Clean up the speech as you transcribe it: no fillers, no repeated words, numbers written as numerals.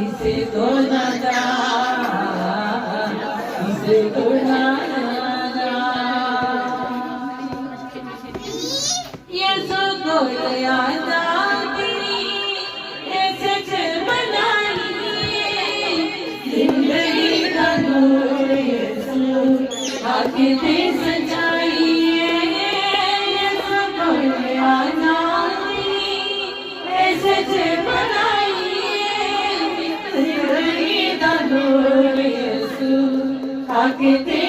इसे तो ना जा, इसे तो ना जा। ये सो आजादी ऐसे बनाई, जिंदगी का नूर यीशु आके दे सजाई। ये सो आजादी ऐसे बनाई, जिंदगी का नूर यीशु आके दे